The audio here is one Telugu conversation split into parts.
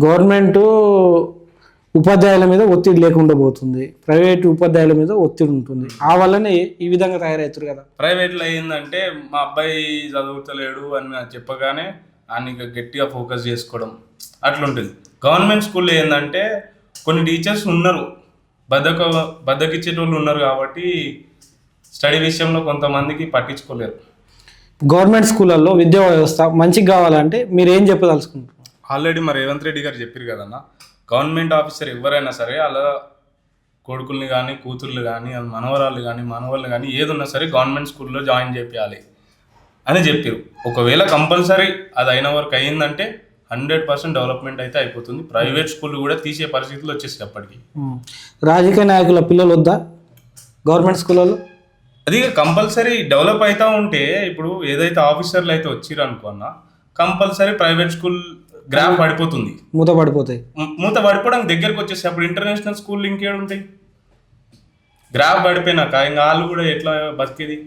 గవర్నమెంట్ ఉపాధ్యాయుల మీద ఒత్తిడి లేకుండా పోతుంది, ప్రైవేట్ ఉపాధ్యాయుల మీద ఒత్తిడి ఉంటుంది. ఆ వల్లనే ఈ విధంగా తయారవుతారు కదా. ప్రైవేట్లో ఏంటంటే మా అబ్బాయి చదువుతలేడు అని చెప్పగానే ఆయన గట్టిగా ఫోకస్ చేసుకోవడం అట్లుంటుంది. గవర్నమెంట్ స్కూల్లో ఏంటంటే కొన్ని టీచర్స్ ఉన్నారు, బద్దకిచ్చేటోళ్ళు ఉన్నారు కాబట్టి స్టడీ విషయంలో కొంతమందికి పట్టించుకోలేరు. గవర్నమెంట్ స్కూళ్ళల్లో విద్యా వ్యవస్థ మంచిగా కావాలంటే మీరు ఏం చెప్పదలుచుకుంటారు? ఆల్రెడీ మరి రేవంత్ రెడ్డి గారు చెప్పారు కదన్న, గవర్నమెంట్ ఆఫీసర్ ఎవరైనా సరే అలా కొడుకుల్ని కానీ కూతుర్లు కానీ మనవరాళ్ళు కానీ మనవాళ్ళు కానీ ఏదున్నా సరే గవర్నమెంట్ స్కూల్లో జాయిన్ చేయాలి అని చెప్పారు. ఒకవేళ కంపల్సరీ అది అయిన వరకు అయ్యిందంటే 100% డెవలప్మెంట్ అయితే అయిపోతుంది. ప్రైవేట్ స్కూల్ కూడా తీసే పరిస్థితులు వచ్చేసి అప్పటికి. రాజకీయ నాయకుల పిల్లలు వద్దా గవర్నమెంట్ స్కూళ్ళలో? అది కంపల్సరీ డెవలప్ అవుతూ ఉంటే ఇప్పుడు ఏదైతే ఆఫీసర్లు అయితే వచ్చిర్రు అనుకున్నా కంపల్సరీ ప్రైవేట్ స్కూల్ గ్రాఫ్ పడిపోతుంది, మూత పడిపోతాయి. మూత పడిపోవడం దగ్గరకు వచ్చేసి అప్పుడు ఇంటర్నేషనల్ స్కూల్ ఇంకేడు ఉంటాయి. గ్రాఫ్ పడిపోయినాక ఇంకా వాళ్ళు కూడా ఎట్లా బతికేది?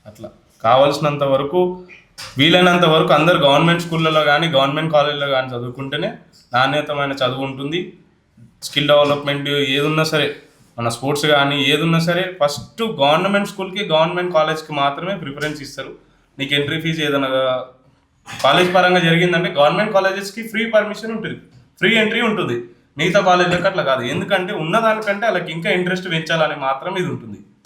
అట్లా కావాల్సినంత వరకు వీలైనంత వరకు అందరు గవర్నమెంట్ స్కూళ్ళలో కానీ గవర్నమెంట్ కాలేజీలో కానీ చదువుకుంటేనే నాణ్యతమైన చదువు ఉంటుంది. స్కిల్ డెవలప్మెంట్ ఏదున్నా సరే, మన స్పోర్ట్స్ కానీ ఏదున్నా సరే ఫస్ట్ గవర్నమెంట్ స్కూల్కి గవర్నమెంట్ కాలేజ్కి మాత్రమే ప్రిఫరెన్స్ ఇస్తారు. నీకు ఎంట్రీ ఫీజు ఏదైనా కాలేజ్ పరంగా జరిగిందంటే గవర్నమెంట్ కాలేజెస్కి ఫ్రీ పర్మిషన్ ఉంటుంది, ఫ్రీ ఎంట్రీ ఉంటుంది. మిగతా కాలేజీలకు అట్లా కాదు. ఎందుకంటే ఉన్నదానికంటే వాళ్ళకి ఇంకా ఇంట్రెస్ట్ పెంచాలని మాత్రం ఇది ఉంటుంది.